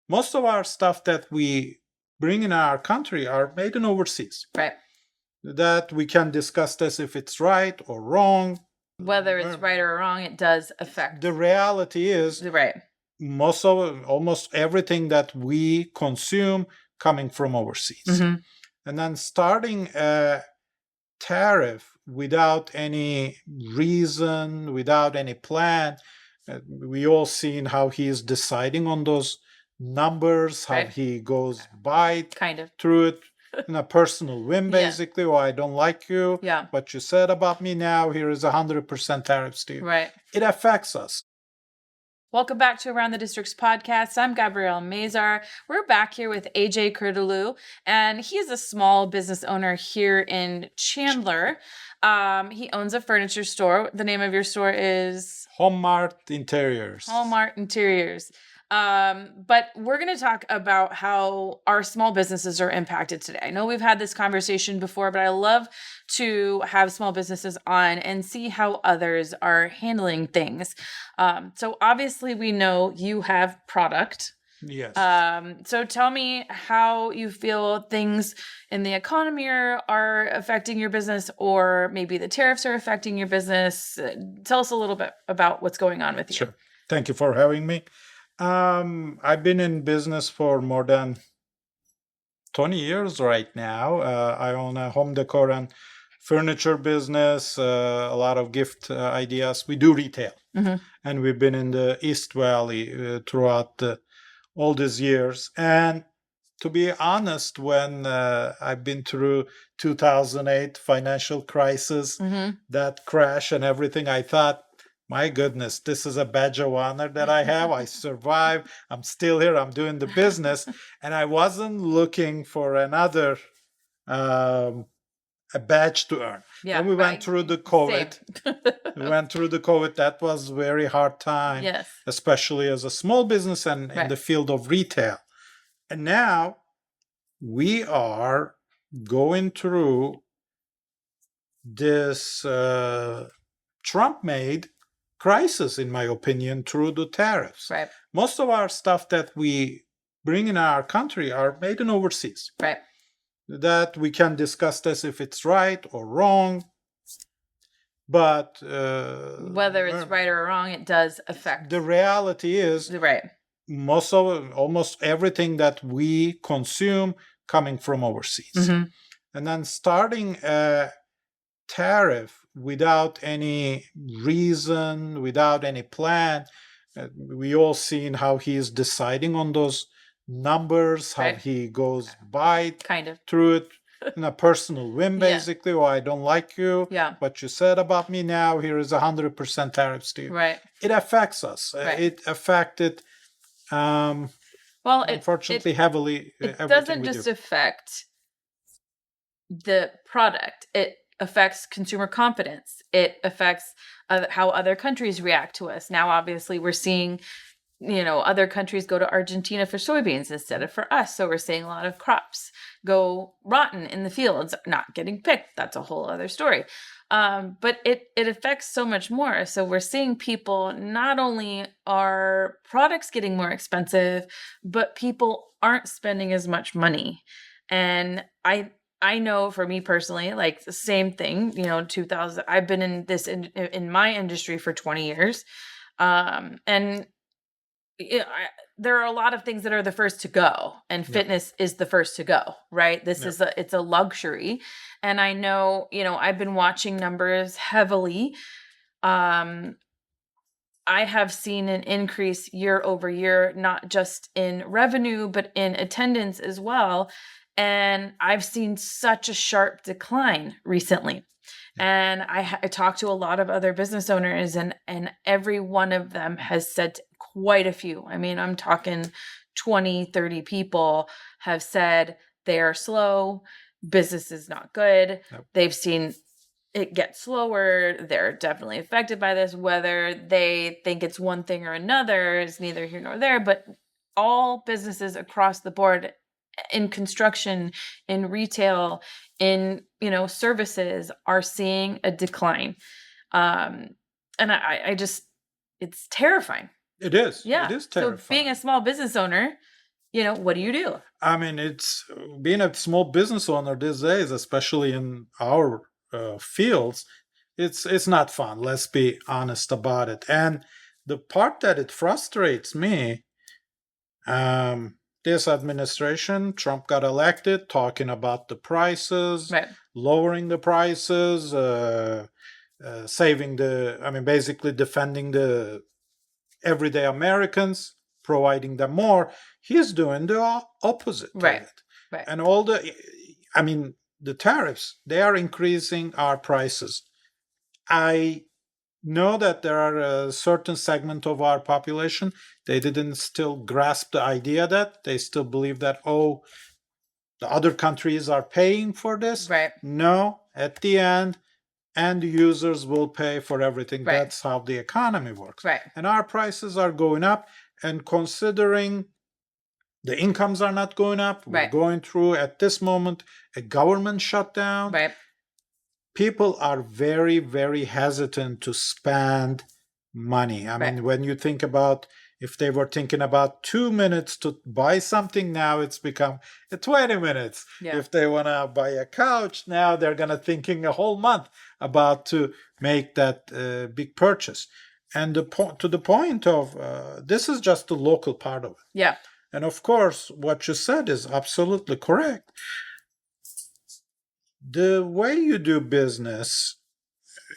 most of our stuff that we bring in our country are made in overseas. Right. That we can discuss this if it's right or wrong. Whether it's right or wrong, it does affect. The reality is, right. almost everything that we consume coming from overseas. Mm-hmm. And then starting a tariff without any reason, without any plan. We all seen how he is deciding on those numbers, how Right. he goes by Kind of. through it in a personal whim, Yeah. basically. Oh, I don't like you. Yeah. What you said about me now, here is 100% tariffs to you. Right. It affects us. Welcome back to Around the Districts podcast. I'm Gabi Mazar. We're back here with AJ Kurdoglu, and he is a small business owner here in Chandler. He owns a furniture store. The name of your store is Home Mart Interiors. Home Mart Interiors. But we're going to talk about how our small businesses are impacted today. I know we've had this conversation before, but I love to have small businesses on and see how others are handling things. So obviously we know you have product. Yes. So tell me how you feel things in the economy are affecting your business, or maybe the tariffs are affecting your business. Tell us a little bit about what's going on with you. Sure. Thank you for having me. I've been in business for more than 20 years right now. I own a home decor and furniture business, a lot of gift ideas. We do retail. Mm-hmm. And we've been in the East Valley throughout all these years. And to be honest, when I've been through 2008 financial crisis, Mm-hmm. that crash and everything, I thought, my goodness, this is a badge of honor that I have. I survived. I'm still here. I'm doing the business. And I wasn't looking for another a badge to earn. Yeah, when we went through the COVID, that was a very hard time, Yes. especially as a small business and in the field of retail. And now we are going through this Trump-made crisis, in my opinion, through the tariffs. Right. Most of our stuff that we bring in our country are made in overseas. Right. That we can discuss this if it's right or wrong. But whether it's right or wrong, it does affect. The reality is, almost everything that we consume coming from overseas. Mm-hmm. And then starting a tariff without any reason, without any plan. We all seen how he is deciding on those numbers, how he goes by through it in a personal whim, basically. Oh, I don't like you. What you said about me now, here is 100% tariffs to you. Right. It affects us. It affected, unfortunately, heavily. It doesn't just affect the product. It affects consumer confidence. It affects how other countries react to us. Now, obviously, we're seeing, other countries go to Argentina for soybeans instead of for us. So we're seeing a lot of crops go rotten in the fields, not getting picked. That's a whole other story. But it affects so much more. So we're seeing people, not only are products getting more expensive, but people aren't spending as much money. And I know for me personally, like the same thing, 2000, I've been in this, in my industry for 20 years. And there are a lot of things that are the first to go, and fitness is the first to go, right? It's a luxury. And I know, I've been watching numbers heavily. I have seen an increase year over year, not just in revenue, but in attendance as well. And I've seen such a sharp decline recently. And I talked to a lot of other business owners, and every one of them has said, quite a few, I mean, I'm talking 20, 30 people have said they are slow, business is not good. They've seen it get slower. They're definitely affected by this. Whether they think it's one thing or another is neither here nor there, but all businesses across the board, in construction, in retail, in services, are seeing a decline. And I just, it's terrifying. It is. Yeah. It is terrifying. So being a small business owner, what do you do? I mean, it's being a small business owner these days, especially in our fields. It's not fun. Let's be honest about it. And the part that it frustrates me, this administration, Trump got elected, talking about the prices, Right. lowering the prices, saving basically defending the everyday Americans, providing them more. He's doing the opposite of Right. it. Right. And the tariffs, they are increasing our prices. I know that there are a certain segment of our population, they didn't still grasp the idea that they still believe that, oh, the other countries are paying for this. Right. No, at the end users will pay for everything. Right. That's how the economy works. Right. And our prices are going up. And considering the incomes are not going up, we're Right. going through at this moment a government shutdown. Right. People are very, very hesitant to spend money. I mean, when you think about if they were thinking about 2 minutes to buy something, now it's become 20 minutes. Yeah. If they want to buy a couch, now they're going to thinking a whole month about to make that big purchase. And to the point of this is just the local part of it. Yeah. And of course, what you said is absolutely correct. The way you do business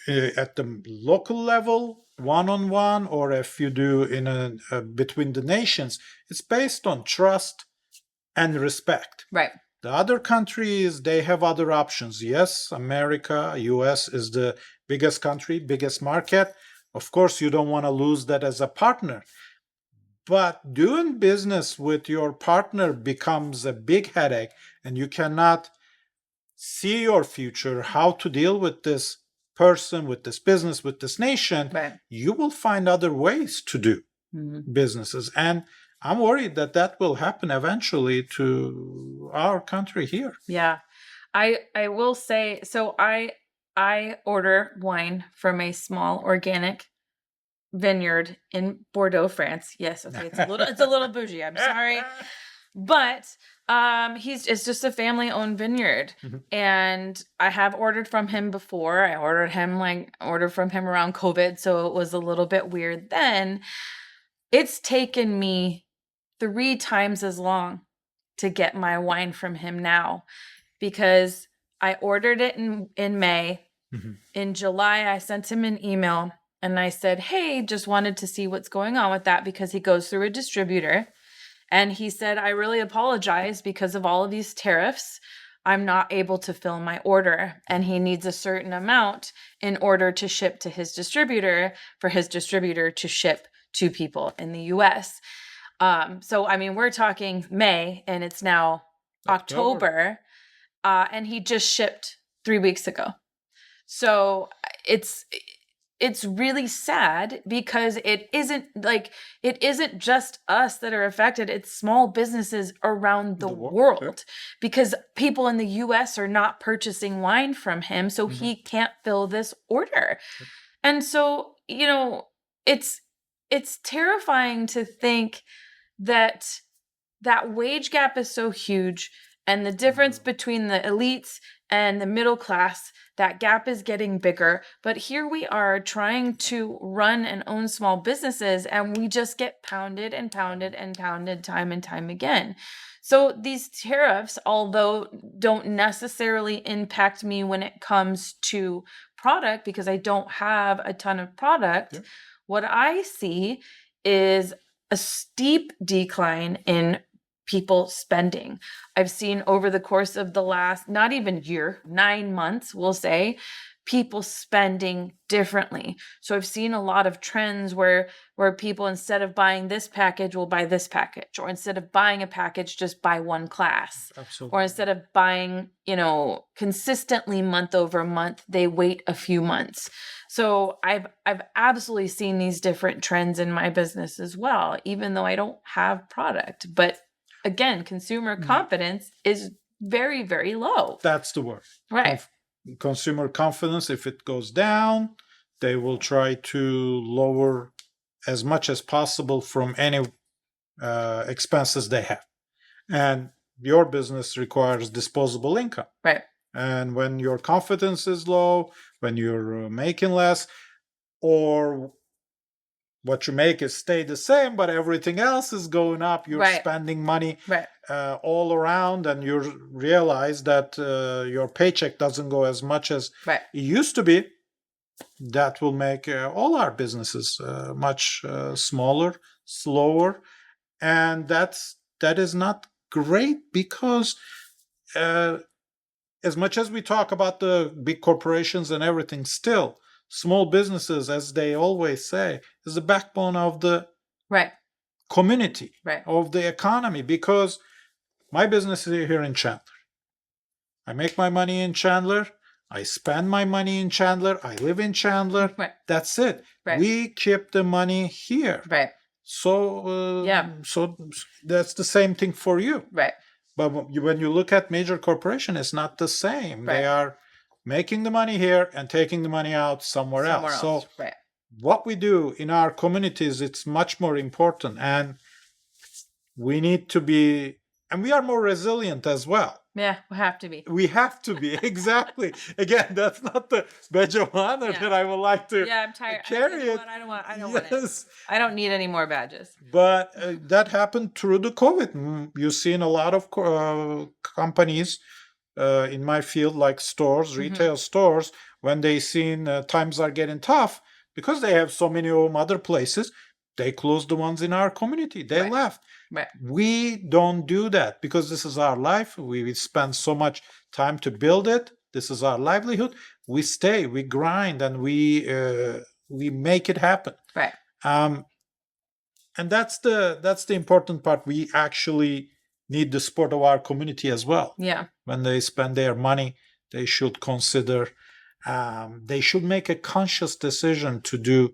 at the local level, one-on-one, or if you do in between the nations, it's based on trust and respect. Right. The other countries, they have other options. Yes, America, US is the biggest country, biggest market. Of course, you don't want to lose that as a partner. But doing business with your partner becomes a big headache, and you cannot see your future, how to deal with this person, with this business, with this nation. Right. You will find other ways to do businesses. And I'm worried that will happen eventually to our country here. Yeah. I will say, so I order wine from a small organic vineyard in Bordeaux, France. Yes, okay, it's a little bougie. I'm sorry. But it's just a family-owned vineyard. And I have ordered from him before. I ordered from him around COVID, so it was a little bit weird then. It's taken me 3 times as long to get my wine from him now, because I ordered it in May. In July, I sent him an email and I said, hey, just wanted to see what's going on with that, because he goes through a distributor. And he said, I really apologize because of all of these tariffs. I'm not able to fill my order. And he needs a certain amount in order to ship to his distributor, for his distributor to ship to people in the US. So, I mean, we're talking May and it's now October. And he just shipped 3 weeks ago. So it's really sad, because it isn't just us that are affected. It's small businesses around the world. Yeah. Because people in the US are not purchasing wine from him, so he can't fill this order. And so, it's terrifying to think that wage gap is so huge, and the difference between the elites and the middle class, that gap is getting bigger. But here we are trying to run and own small businesses, and we just get pounded and pounded and pounded time and time again. So these tariffs, although don't necessarily impact me when it comes to product, because I don't have a ton of product, what I see is a steep decline in people spending. I've seen over the course of the last, not even year, 9 months, we'll say, people spending differently. So I've seen a lot of trends where people, instead of buying this package, will buy this package, or instead of buying a package, just buy one class. Absolutely. Or instead of buying, consistently month over month, they wait a few months. So I've absolutely seen these different trends in my business as well, even though I don't have product. But again, consumer confidence is very, very low. That's the word. Right. Consumer confidence, if it goes down, they will try to lower as much as possible from any expenses they have. and your business requires disposable income. Right. And when your confidence is low, when you're making less, or what you make is stay the same, but everything else is going up, you're Right. spending money Right. all around, and you realize that your paycheck doesn't go as much as Right. it used to be. That will make all our businesses much smaller, slower, and that is not great, because as much as we talk about the big corporations and everything, still small businesses, as they always say, is the backbone of the Right. community, Right. of the economy. Because my business is here in Chandler. I make my money in Chandler. I spend my money in Chandler. I live in Chandler. Right. That's it. Right. We keep the money here. Right. So, Yeah. so that's the same thing for you. Right. But when you look at major corporation, it's not the same. Right. They are making the money here and taking the money out somewhere else. So Right. what we do in our communities, it's much more important, and we need to be, and we are more resilient as well. Yeah, we have to be. We have to be. Exactly. Again, that's not the badge of honor Yeah. that I would like to Yeah, I'm tired. carry You know it. what? I don't want it. Yes. I don't need any more badges. But that happened through the COVID. You've seen a lot of companies in my field, like stores, retail stores, when they seen times are getting tough, because they have so many other places, they closed the ones in our community. They Right. left. Right. We don't do that, because this is our life. We spend so much time to build it. This is our livelihood. We stay, we grind, and we make it happen. Right. And that's the important part. We actually need the support of our community as well. Yeah. When they spend their money, they should consider, they should make a conscious decision to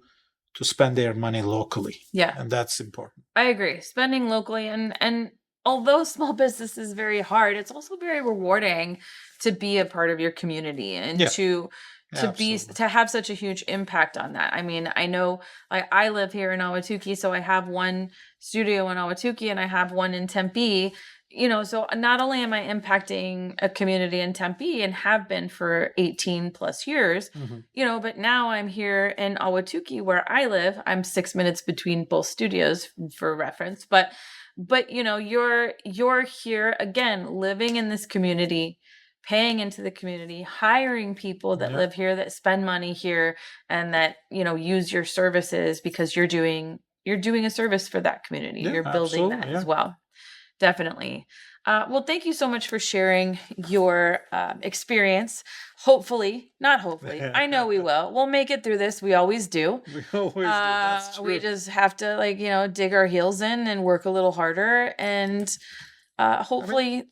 spend their money locally. Yeah. And that's important. I agree. Spending locally, and although small business is very hard, it's also very rewarding to be a part of your community and Yeah. to Absolutely. to have such a huge impact on that. I mean, I know, like, I live here in Ahwatukee, so I have one studio in Ahwatukee and I have one in Tempe. You know, so not only am I impacting a community in Tempe and have been for 18 plus years, you know, but now I'm here in Ahwatukee where I live. I'm 6 minutes between both studios for reference, but you know, you're here again, living in this community, paying into the community, hiring people that Yeah. live here, that spend money here, and that, you know, use your services, because you're doing a service for that community. Yeah, You're building that absolutely, as yeah. well. Definitely. Well, thank you so much for sharing your experience. Hopefully, not hopefully, I know we will. We'll make it through this. We always do. We always do. That's true. We just have to, like, you know, dig our heels in and work a little harder, and hopefully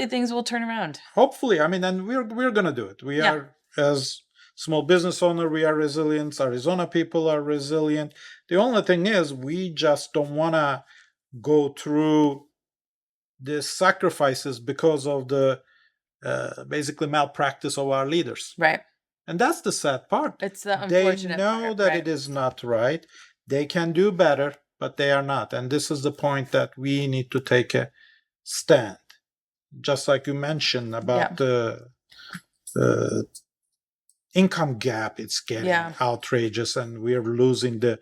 things will turn around. Hopefully, I mean, and we're gonna do it. We Yeah. are, as small business owner, we are resilient. Arizona people are resilient. The only thing is, we just don't wanna go through the sacrifices because of the basically malpractice of our leaders. Right. And that's the sad part. It's the They unfortunate know part, that right. it is not right. They can do better, but they are not. And this is the point that we need to take a stand. Just like you mentioned about the income gap, it's getting outrageous, and we're losing the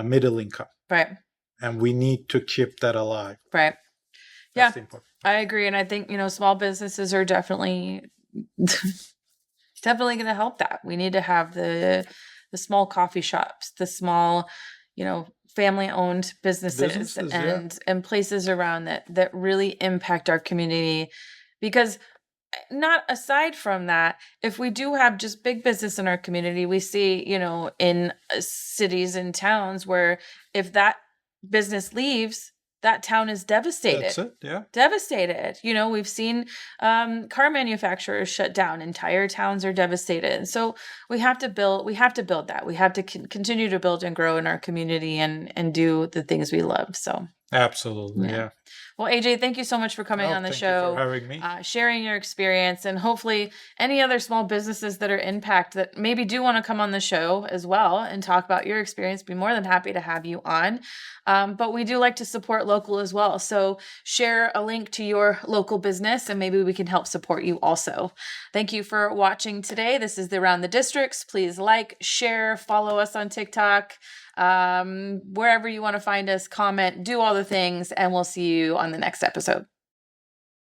middle income. Right. And we need to keep that alive. Right. That's Yeah, important. I agree. And I think, you know, small businesses are definitely going to help that. We need to have the small coffee shops, the small, you know, family owned businesses and places around that really impact our community. Because not aside from that, if we do have just big business in our community, we see, you know, in cities and towns where if that business leaves, that town is devastated. That's it, yeah. Devastated. You know, we've seen car manufacturers shut down. Entire towns are devastated. So we have to build that. We have to continue to build and grow in our community and do the things we love. So Absolutely, yeah. Well, AJ, thank you so much for coming on the Thank you show, for having me. sharing your experience, and hopefully any other small businesses that are impact that maybe do want to come on the show as well and talk about your experience. Be more than happy to have you on. But we do like to support local as well. So share a link to your local business and maybe we can help support you also. Thank you for watching today. This is the Around the Districts. Please like, share, follow us on TikTok. Wherever you want to find us, comment, do all the things, and we'll see you on the next episode.